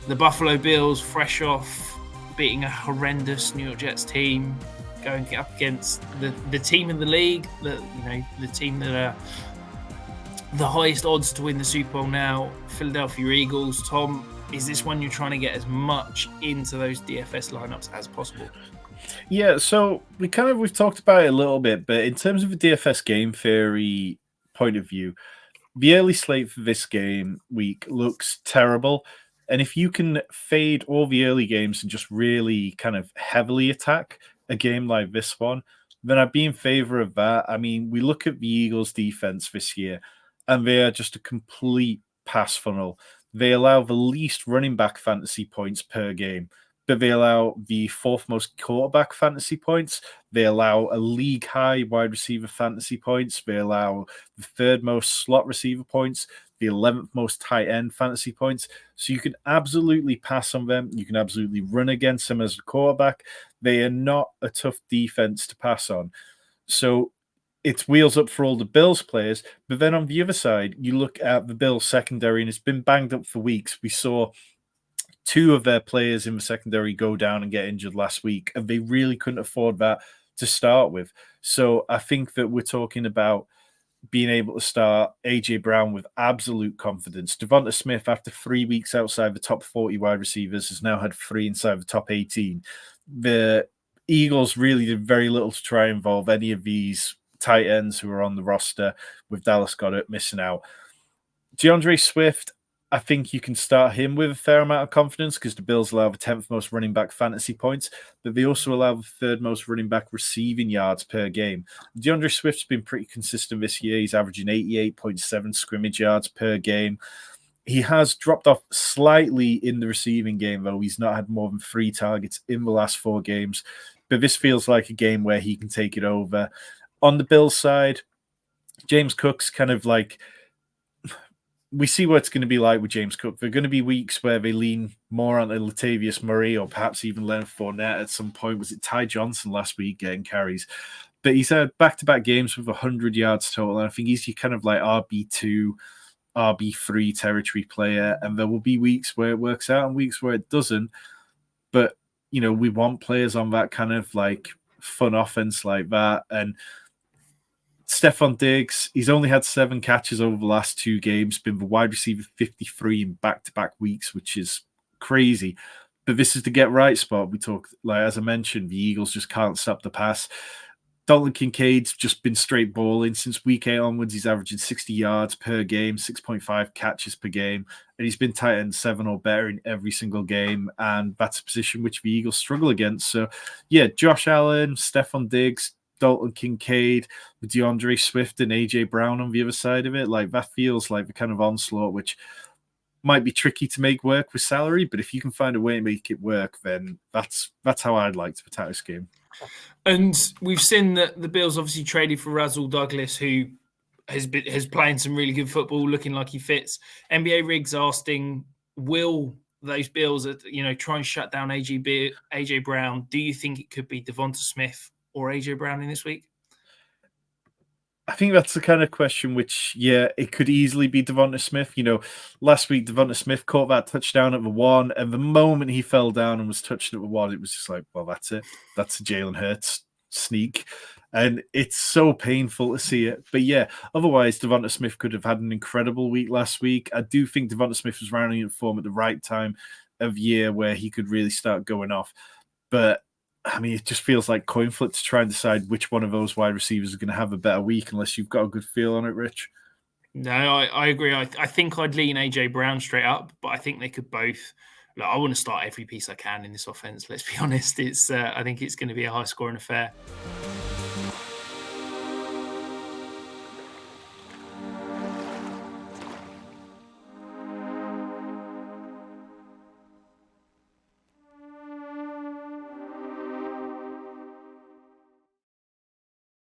the Buffalo Bills, fresh off beating a horrendous New York Jets team, going up against the team in the league, the team that are the highest odds to win the Super Bowl now, Philadelphia Eagles. Tom, is this one you're trying to get as much into those DFS lineups as possible? Yeah, so we've talked about it a little bit, but in terms of a DFS game theory point of view, the early slate for this game week looks terrible. And if you can fade all the early games and just really kind of heavily attack a game like this one, then I'd be in favor of that. I mean, we look at the Eagles' defense this year, and they are just a complete pass funnel. They allow the least running back fantasy points per game, but they allow the fourth most quarterback fantasy points. They allow a league high wide receiver fantasy points. They allow the third most slot receiver points, the 11th most tight end fantasy points. So you can absolutely pass on them. You can absolutely run against them as a quarterback. They are not a tough defense to pass on. So it's wheels up for all the Bills players. But then on the other side, you look at the Bills secondary, and it's been banged up for weeks. We saw two of their players in the secondary go down and get injured last week, and they really couldn't afford that to start with. So I think that we're talking about being able to start AJ Brown with absolute confidence. Devonta Smith, after 3 weeks outside the top 40 wide receivers, has now had 3 inside the top 18. The Eagles really did very little to try and involve any of these tight ends who are on the roster, with Dallas Goedert missing out. DeAndre Swift, I think you can start him with a fair amount of confidence because the Bills allow the 10th most running back fantasy points, but they also allow the third most running back receiving yards per game. DeAndre Swift's been pretty consistent this year. He's averaging 88.7 scrimmage yards per game. He has dropped off slightly in the receiving game, though. He's not had more than 3 targets in the last 4 games, but this feels like a game where he can take it over. On the Bills side, James Cook's kind of like, we see what it's going to be like with James Cook. There are going to be weeks where they lean more on Latavius Murray or perhaps even Leonard Fournette at some point. Was it Ty Johnson last week getting carries? But he's had back-to-back games with 100 yards total, and I think he's your kind of like RB2, RB3 territory player, and there will be weeks where it works out and weeks where it doesn't. But, we want players on that kind of like fun offense like that, and Stephon Diggs, he's only had 7 catches over the last 2 games, been the wide receiver 53 in back-to-back weeks, which is crazy. But this is the get-right spot. We talk, like as I mentioned, the Eagles just can't stop the pass. Dalton Kincaid's just been straight balling. Since week 8 onwards, he's averaging 60 yards per game, 6.5 catches per game, and he's been tight end 7 or better in every single game, and that's a position which the Eagles struggle against. So, yeah, Josh Allen, Stephon Diggs, Dalton Kincaid, with DeAndre Swift and AJ Brown on the other side of it. Like, that feels like the kind of onslaught which might be tricky to make work with salary, but if you can find a way to make it work, then that's how I'd like to attack this game. And we've seen that the Bills obviously traded for Rasul Douglas, who has playing some really good football, looking like he fits. NBA Riggs asking, will those Bills, try and shut down AJ Brown? Do you think it could be Devonta Smith or AJ Brown in this week? I think that's the kind of question which, yeah, it could easily be Devonta Smith. Last week, Devonta Smith caught that touchdown at the 1, and the moment he fell down and was touched at the 1, it was just like, well, that's it. That's a Jalen Hurts sneak. And it's so painful to see it. But yeah, otherwise, Devonta Smith could have had an incredible week last week. I do think Devonta Smith was rounding in form at the right time of year where he could really start going off. But I mean, it just feels like coin flip to try and decide which one of those wide receivers are going to have a better week unless you've got a good feel on it, Rich. No, I agree. I think I'd lean AJ Brown straight up, but I think they could both. Look, I want to start every piece I can in this offense. Let's be honest. I think it's going to be a high-scoring affair.